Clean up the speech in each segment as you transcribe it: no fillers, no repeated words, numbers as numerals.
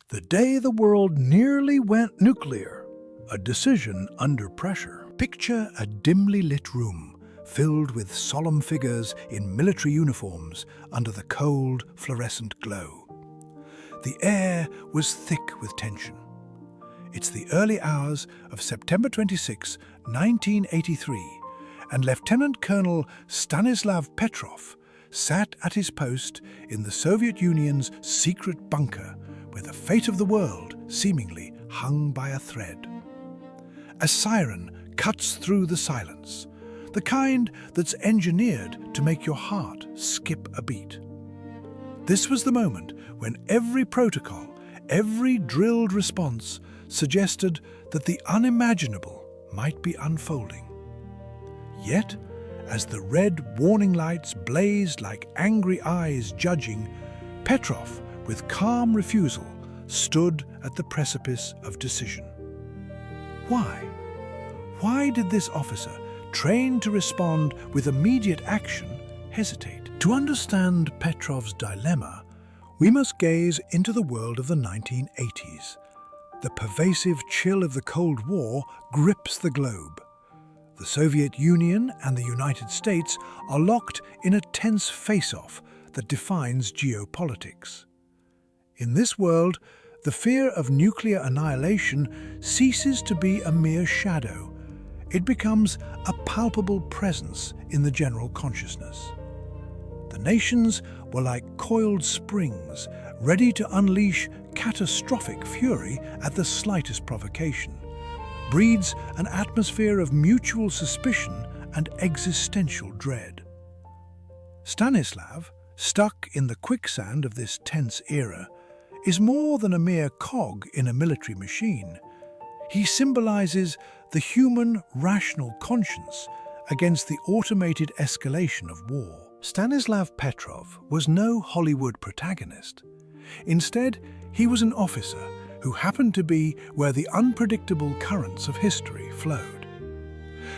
The day the world nearly went nuclear, a decision under pressure. Picture a dimly lit room filled with solemn figures in military uniforms under the cold, fluorescent glow. The air was thick with tension. It's the early hours of September 26, 1983, and Lieutenant Colonel Stanislav Petrov sat at his post in the Soviet Union's secret bunker where the fate of the world seemingly hung by a thread. A siren cuts through the silence, the kind that's engineered to make your heart skip a beat. This was the moment when every protocol, every drilled response suggested that the unimaginable might be unfolding. Yet, as the red warning lights blazed like angry eyes judging, Petrov, with calm refusal, stood at the precipice of decision. Why? Why did this officer, trained to respond with immediate action, hesitate? To understand Petrov's dilemma, we must gaze into the world of the 1980s. The pervasive chill of the Cold War grips the globe. The Soviet Union and the United States are locked in a tense face-off that defines geopolitics. In this world, the fear of nuclear annihilation ceases to be a mere shadow. It becomes a palpable presence in the general consciousness. The nations were like coiled springs, ready to unleash catastrophic fury at the slightest provocation. Breeds an atmosphere of mutual suspicion and existential dread. Stanislav, stuck in the quicksand of this tense era, is more than a mere cog in a military machine. He symbolizes the human rational conscience against the automated escalation of war. Stanislav Petrov was no Hollywood protagonist. Instead, he was an officer who happened to be where the unpredictable currents of history flowed.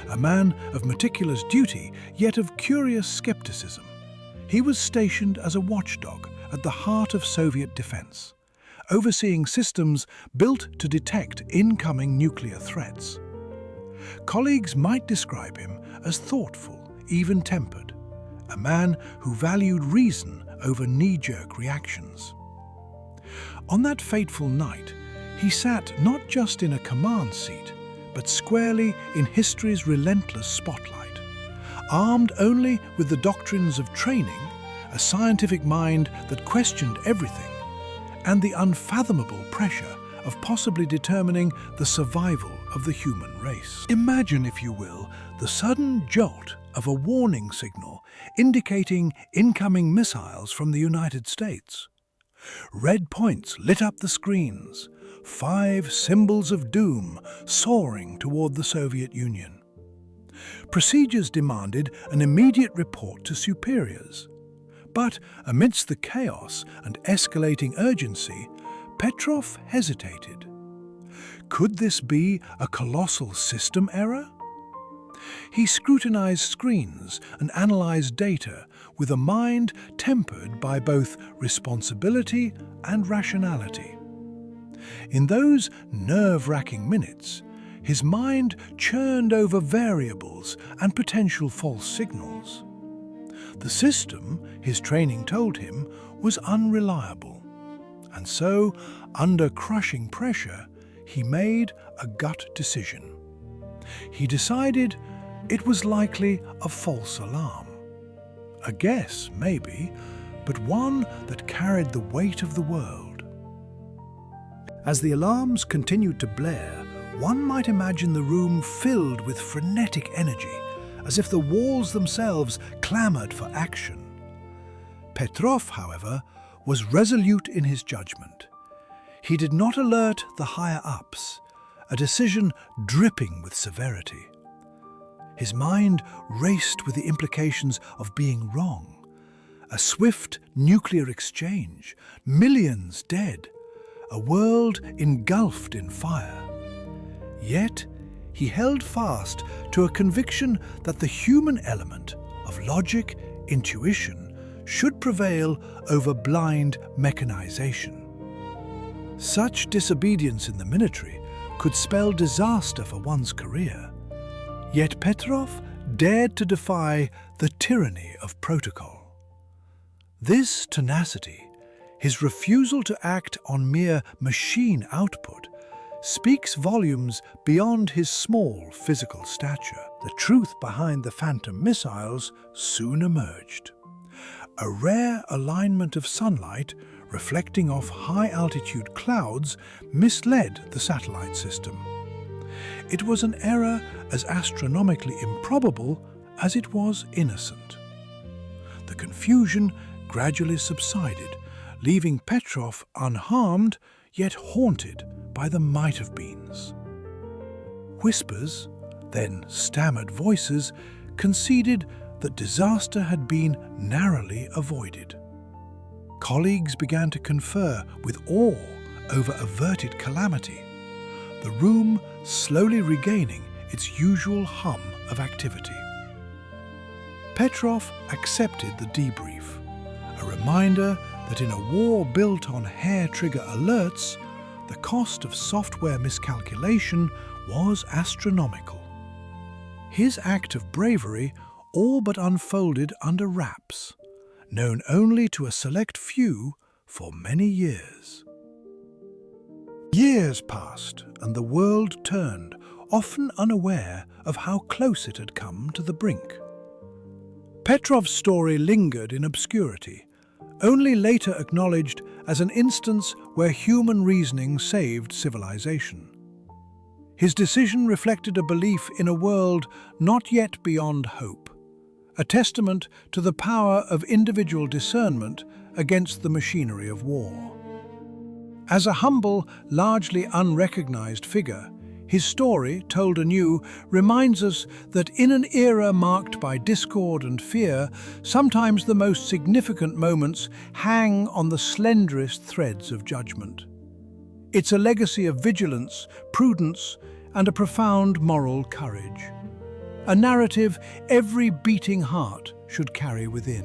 A man of meticulous duty, yet of curious skepticism, he was stationed as a watchdog at the heart of Soviet defense, overseeing systems built to detect incoming nuclear threats. Colleagues might describe him as thoughtful, even-tempered, a man who valued reason over knee-jerk reactions. On that fateful night, he sat not just in a command seat, but squarely in history's relentless spotlight. Armed only with the doctrines of training, a scientific mind that questioned everything, and the unfathomable pressure of possibly determining the survival of the human race. Imagine, if you will, the sudden jolt of a warning signal indicating incoming missiles from the United States. Red points lit up the screens, 5 symbols of doom soaring toward the Soviet Union. Procedures demanded an immediate report to superiors. But amidst the chaos and escalating urgency, Petrov hesitated. Could this be a colossal system error? He scrutinized screens and analyzed data with a mind tempered by both responsibility and rationality. In those nerve-wracking minutes, his mind churned over variables and potential false signals. The system, his training told him, was unreliable. And so, under crushing pressure, he made a gut decision. He decided it was likely a false alarm. A guess, maybe, but one that carried the weight of the world. As the alarms continued to blare, one might imagine the room filled with frenetic energy, as if the walls themselves clamored for action. Petrov, however, was resolute in his judgment. He did not alert the higher-ups, a decision dripping with severity. His mind raced with the implications of being wrong. A swift nuclear exchange, millions dead, a world engulfed in fire. Yet, he held fast to a conviction that the human element of logic, intuition, should prevail over blind mechanization. Such disobedience in the military could spell disaster for one's career. Yet Petrov dared to defy the tyranny of protocol. This tenacity, his refusal to act on mere machine output, speaks volumes beyond his small physical stature. The truth behind the Phantom missiles soon emerged. A rare alignment of sunlight reflecting off high-altitude clouds misled the satellite system. It was an error as astronomically improbable as it was innocent. The confusion gradually subsided, leaving Petrov unharmed yet haunted by the might-have-beens. Whispers, then stammered voices, conceded that disaster had been narrowly avoided. Colleagues began to confer with awe over averted calamity, the room slowly regaining its usual hum of activity. Petrov accepted the debrief, a reminder that in a war built on hair-trigger alerts, the cost of software miscalculation was astronomical. His act of bravery all but unfolded under wraps, known only to a select few for many years. Years passed, and the world turned, often unaware of how close it had come to the brink. Petrov's story lingered in obscurity, only later acknowledged as an instance where human reasoning saved civilization. His decision reflected a belief in a world not yet beyond hope, a testament to the power of individual discernment against the machinery of war. As a humble, largely unrecognized figure, his story, told anew, reminds us that in an era marked by discord and fear, sometimes the most significant moments hang on the slenderest threads of judgment. It's a legacy of vigilance, prudence, and a profound moral courage. A narrative every beating heart should carry within.